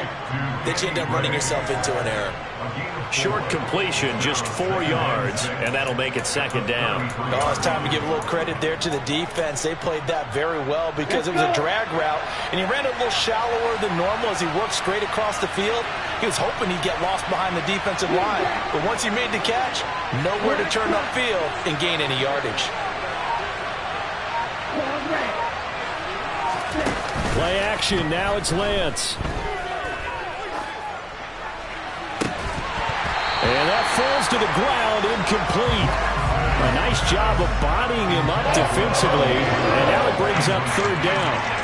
F: that you end up running yourself into an error.
C: Short completion, just 4 yards, and that'll make it 2nd down.
D: Oh, it's time to give a little credit there to the defense. They played that very well because it was a drag route, and he ran a little shallower than normal as he worked straight across the field. He was hoping he'd get lost behind the defensive line. But once he made the catch, nowhere to turn upfield and gain any yardage.
C: Play action. Now it's Lance. And that falls to the ground, incomplete. A nice job of bodying him up defensively. And now it brings up third down.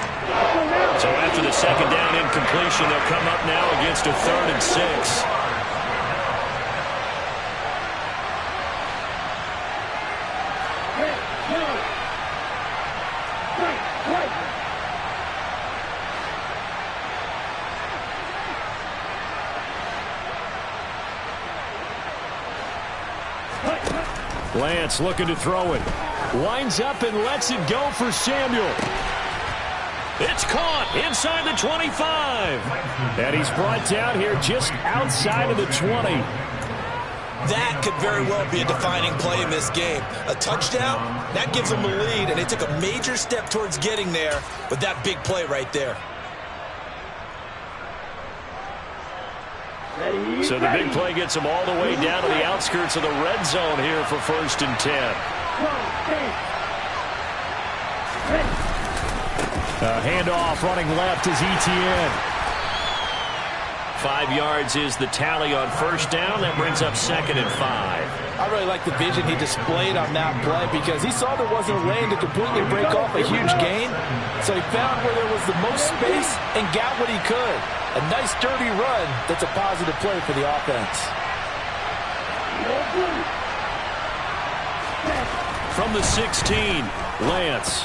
C: So after the second down incompletion, they'll come up now against a 3rd and 6. Lance looking to throw it. Winds up and lets it go for Samuel. It's caught inside the 25. And he's brought down here just outside of the 20.
F: That could very well be a defining play in this game. A touchdown, that gives them the lead, and they took a major step towards getting there with that big play right there.
C: So the big play gets them all the way down to the outskirts of the red zone here for 1st and 10. Handoff running left is Etienne. 5 yards is the tally on 1st down. That brings up 2nd and 5.
D: I really like the vision he displayed on that play because he saw there wasn't a lane to completely break off a huge gain. So he found where there was the most space and got what he could. A nice dirty run that's a positive play for the offense.
C: From the 16, Lance.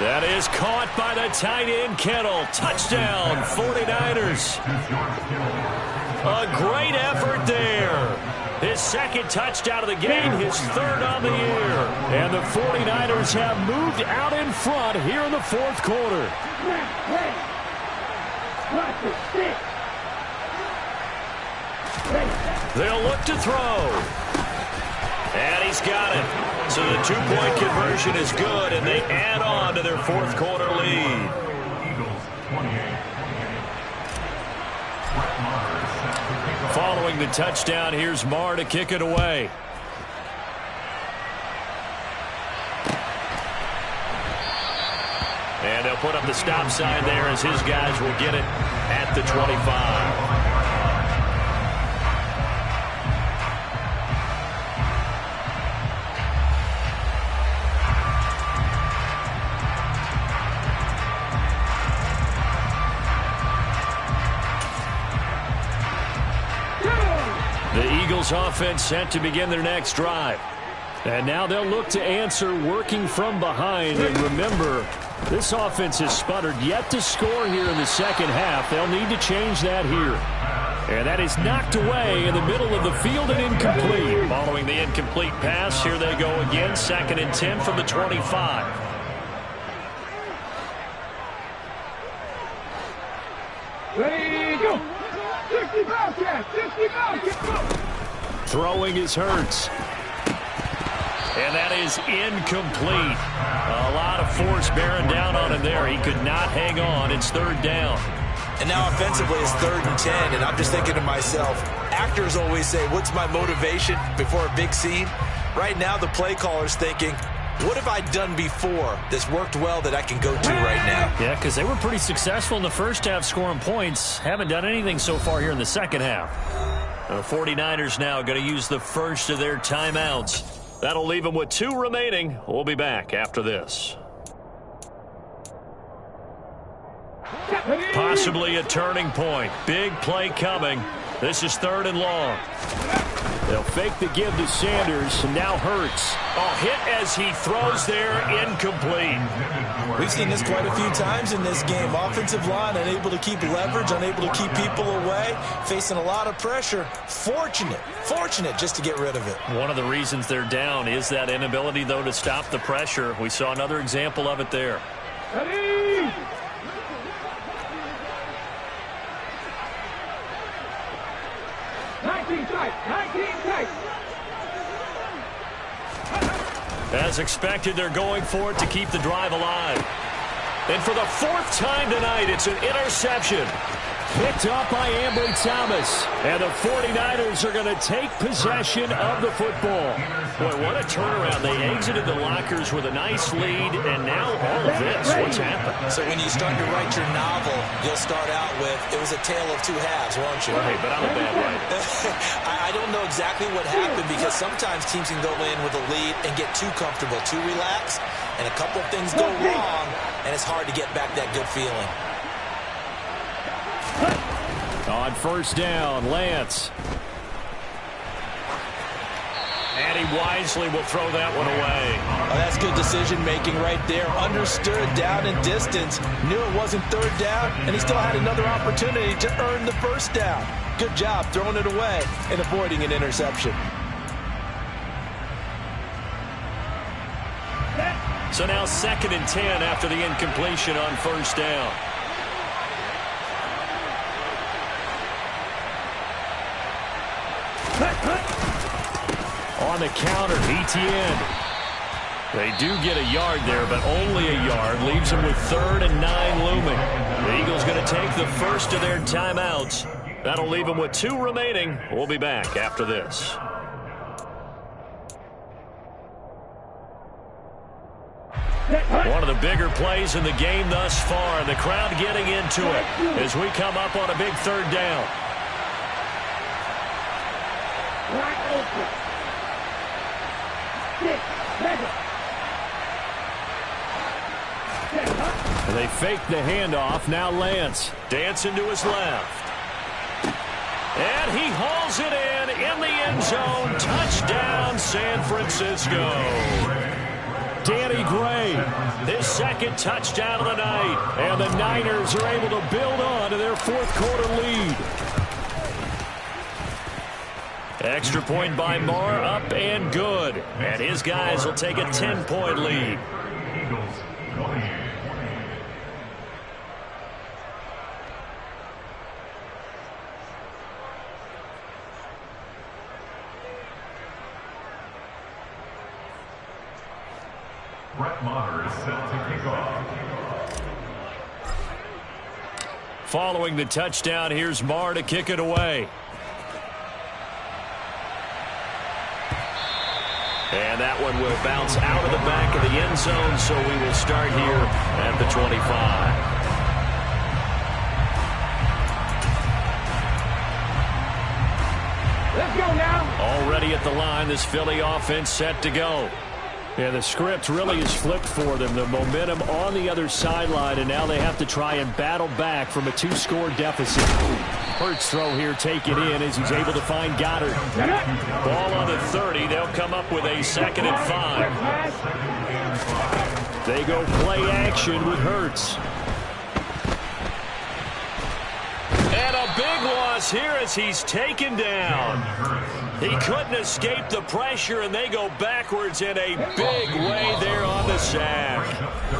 C: That is caught by the tight end, Kittle. Touchdown, 49ers. A great effort there. His 2nd touchdown of the game, his 3rd on the year. And the 49ers have moved out in front here in the 4th quarter. They'll look to throw. And he's got it. So the 2-point conversion is good, and they add on to their 4th quarter lead. Following the touchdown, here's Marr to kick it away. And they'll put up the stop sign there as his guys will get it at the 25. The Eagles offense set to begin their next drive. And now they'll look to answer working from behind. And remember, this offense has sputtered yet to score here in the second half. They'll need to change that here. And that is knocked away in the middle of the field and incomplete. Following the incomplete pass, here they go again. 2nd and 10 from the 25.
E: Ready, go! 65 catch, 65 catch.
C: Throwing is Hurts. And that is incomplete. A lot of force bearing down on him there. He could not hang on. It's 3rd down.
F: And now offensively it's 3rd and 10, and I'm just thinking to myself, actors always say, what's my motivation before a big scene? Right now the play caller's thinking, what have I done before that's worked well that I can go to right now?
C: Yeah, because they were pretty successful in the first half scoring points. Haven't done anything so far here in the second half. The 49ers now going to use the first of their timeouts. That'll leave them with 2 remaining. We'll be back after this. Possibly a turning point. Big play coming. This is 3rd and long. They'll fake the give to Sanders, and now Hurts. Oh, hit as he throws there, incomplete.
F: We've seen this quite a few times in this game. Offensive line unable to keep leverage, unable to keep people away, facing a lot of pressure. Fortunate just to get rid of it.
C: One of the reasons they're down is that inability, though, to stop the pressure. We saw another example of it there.
E: Ready!
C: As expected, they're going for it to keep the drive alive. And for the 4th time tonight, it's an interception. Picked up by Ambry Thomas. And the 49ers are going to take possession of the football. Boy, what a turnaround. They exited the lockers with a nice lead, and now all of this. What's happened?
F: So when you start to write your novel, you'll start out with, it was a tale of two halves, won't you?
C: Right, but I'm a bad writer.
F: I don't know exactly what happened, because sometimes teams can go in with a lead and get too comfortable, too relaxed, and a couple of things go wrong, and it's hard to get back that good feeling.
C: On first down, Lance. And he wisely will throw that one away.
F: Oh, that's good decision-making right there. Understood down and distance. Knew it wasn't third down, and he still had another opportunity to earn the first down. Good job throwing it away and avoiding an interception.
C: So now 2nd and 10 after the incompletion on first down. On the counter, ETN. They do get a yard there, but only a yard. Leaves them with 3rd and 9 looming. The Eagles going to take the first of their timeouts. That'll leave them with 2 remaining. We'll be back after this. One of the bigger plays in the game thus far, and the crowd getting into it as we come up on a big 3rd down. They fake the handoff. Now Lance dancing to his left. And he hauls it in the end zone. Touchdown, San Francisco. Danny Gray, his 2nd touchdown of the night. And the Niners are able to build on to their 4th quarter lead. Extra point by Marr, up and good. And his guys will take a 10-point lead. Following the touchdown, here's Marr to kick it away. And that one will bounce out of the back of the end zone, so we will start here at the 25.
E: Let's go now.
C: Already at the line, this Philly offense set to go. And the script really is flipped for them. The momentum on the other sideline, and now they have to try and battle back from a 2-score deficit. Hurts throw here, take it in as he's able to find Goddard. Ball on the 30. They'll come up with a 2nd and 5. They go play action with Hurts. And a big loss here as he's taken down. He couldn't escape the pressure, and they go backwards in a big way there on the sack.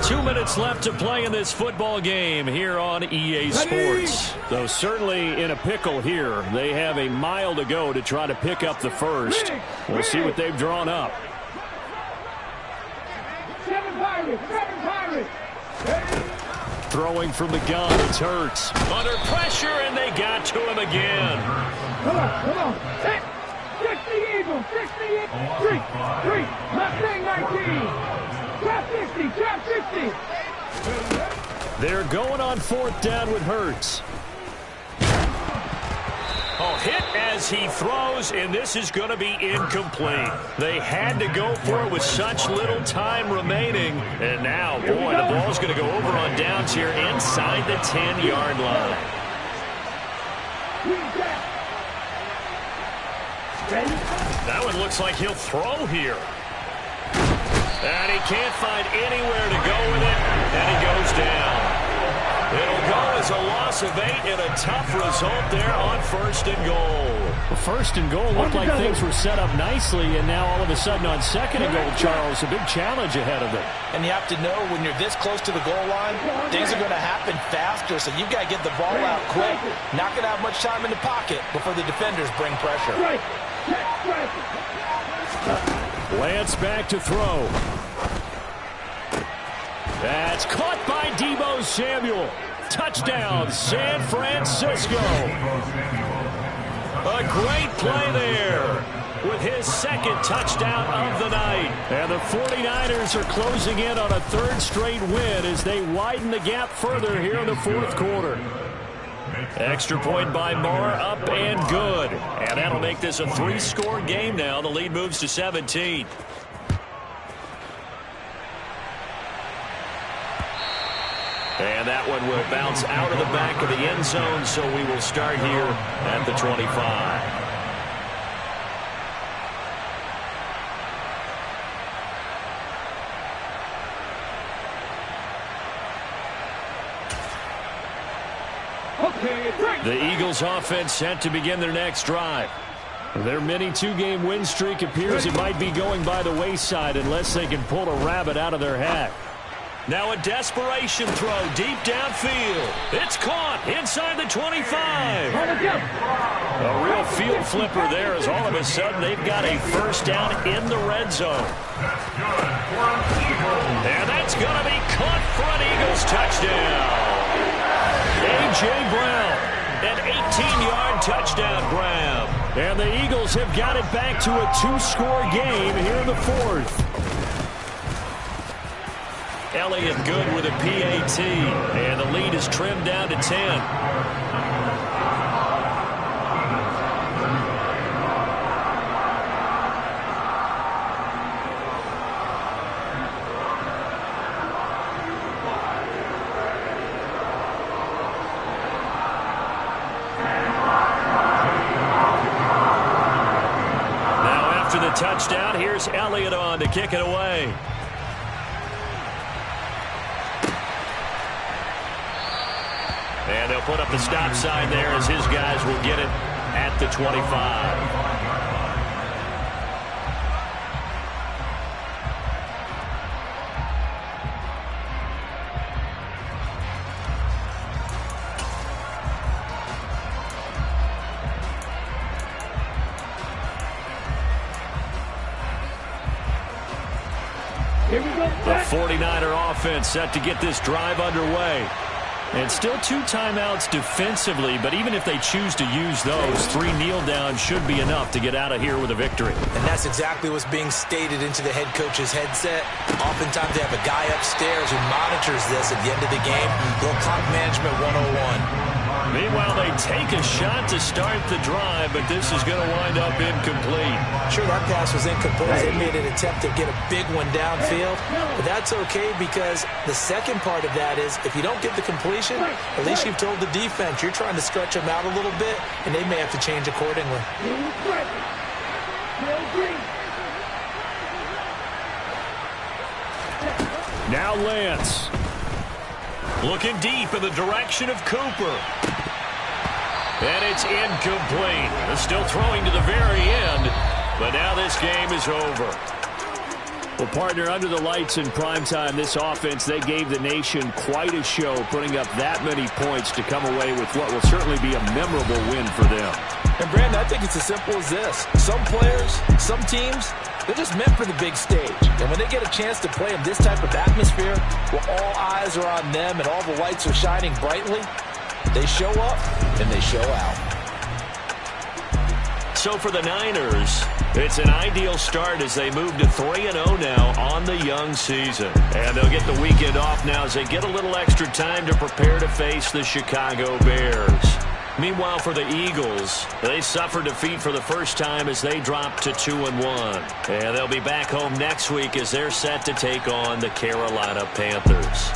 C: 2 minutes left to play in this football game here on EA Sports. Though certainly in a pickle here. They have a mile to go to try to pick up the first. We'll see what they've drawn up.
E: 7 Pirates.
C: Throwing from the gun, it's Hurts. Under pressure, and they got to him again.
E: Come on. 60 Eagles, 60 Eagles. 3. Mustang 19. Trap 60.
C: They're going on 4th down with Hurts. Oh, hit as he throws, and this is going to be incomplete. They had to go for it with such little time remaining. And now, boy, the ball's going to go over on downs here inside the 10-yard line. That one looks like he'll throw here. And he can't find anywhere to go with it, and he goes down. It'll go as a loss of 8 and a tough result there on 1st and goal. Well, 1st and goal looked like things were set up nicely, and now all of a sudden on 2nd and goal, Charles, a big challenge ahead of it.
D: And you have to know when you're this close to the goal line, things are going to happen faster, so you've got to get the ball out quick. Not going to have much time in the pocket before the defenders bring pressure.
C: Lance back to throw. That's caught by Deebo Samuel. Touchdown, San Francisco. A great play there with his second touchdown of the night. And the 49ers are closing in on a third straight win as they widen the gap further here in the fourth quarter. Extra point by Marr, up and good. And that'll make this a 3-score game now. The lead moves to 17. And that one will bounce out of the back of the end zone, so we will start here at the 25. The Eagles offense set to begin their next drive. Their mini 2-game win streak appears it might be going by the wayside unless they can pull a rabbit out of their hat. Now a desperation throw deep downfield. It's caught inside the 25. A real field flipper there as all of a sudden they've got a first down in the red zone. And that's going to be caught for an Eagles touchdown. A.J. Brown, an 18-yard touchdown grab. And the Eagles have got it back to a 2-score game here in the fourth. Elliott good with a PAT, and the lead is trimmed down to 10. Now after the touchdown, here's Elliott on to kick it away. And they'll put up the stop sign there as his guys will get it at the 25. The 49er offense set to get this drive underway. And still 2 timeouts defensively, but even if they choose to use those, 3 kneel downs should be enough to get out of here with a victory.
F: And that's exactly what's being stated into the head coach's headset. Oftentimes they have a guy upstairs who monitors this at the end of the game. Little clock management 101.
C: Meanwhile, they take a shot to start the drive, but this is going to wind up incomplete.
F: Sure, that pass was incomplete. They made an attempt to get a big one downfield, but that's okay because the second part of that is if you don't get the completion, at least you've told the defense you're trying to stretch them out a little bit, and they may have to change accordingly.
C: Now Lance. Looking deep in the direction of Cooper. And it's incomplete. They're still throwing to the very end, but now this game is over. Well, partner, under the lights in primetime, this offense, they gave the nation quite a show, putting up that many points to come away with what will certainly be a memorable win for them.
D: And, Brandon, I think it's as simple as this. Some players, some teams, they're just meant for the big stage. And when they get a chance to play in this type of atmosphere where all eyes are on them and all the lights are shining brightly, they show up and they show out.
C: So for the Niners, it's an ideal start as they move to 3-0 now on the young season. And they'll get the weekend off now as they get a little extra time to prepare to face the Chicago Bears. Meanwhile, for the Eagles, they suffered defeat for the first time as they dropped to 2-1. And they'll be back home next week as they're set to take on the Carolina Panthers.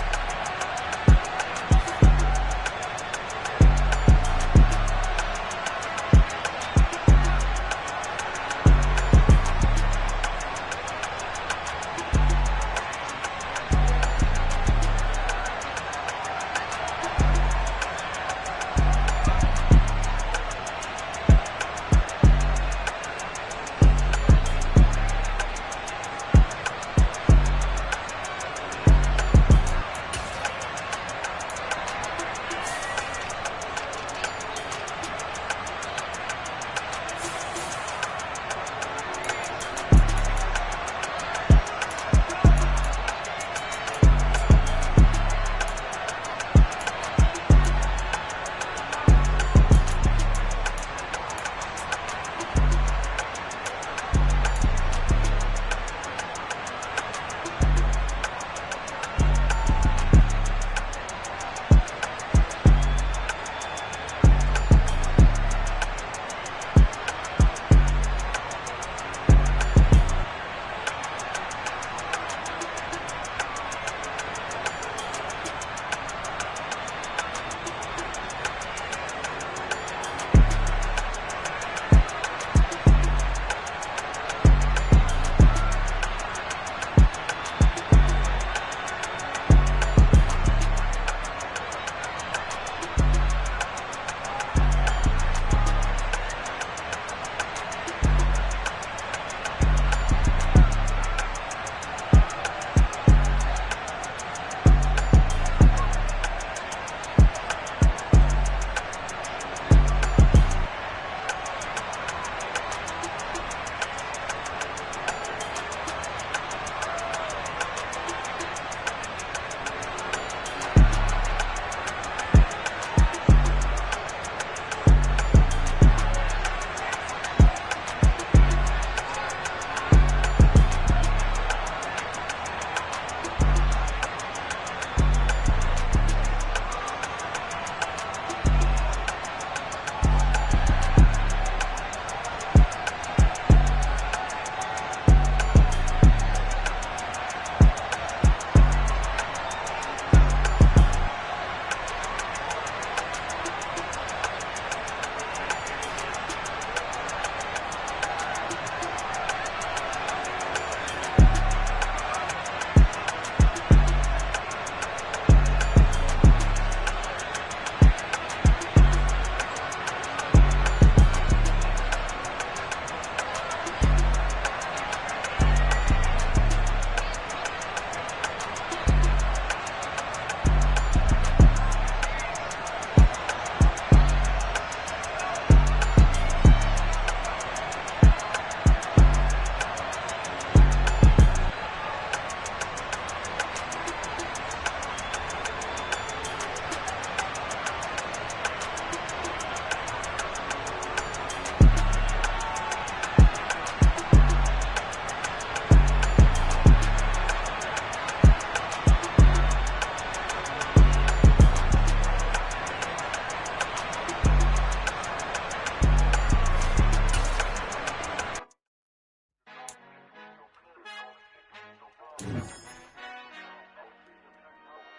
E: Pirates.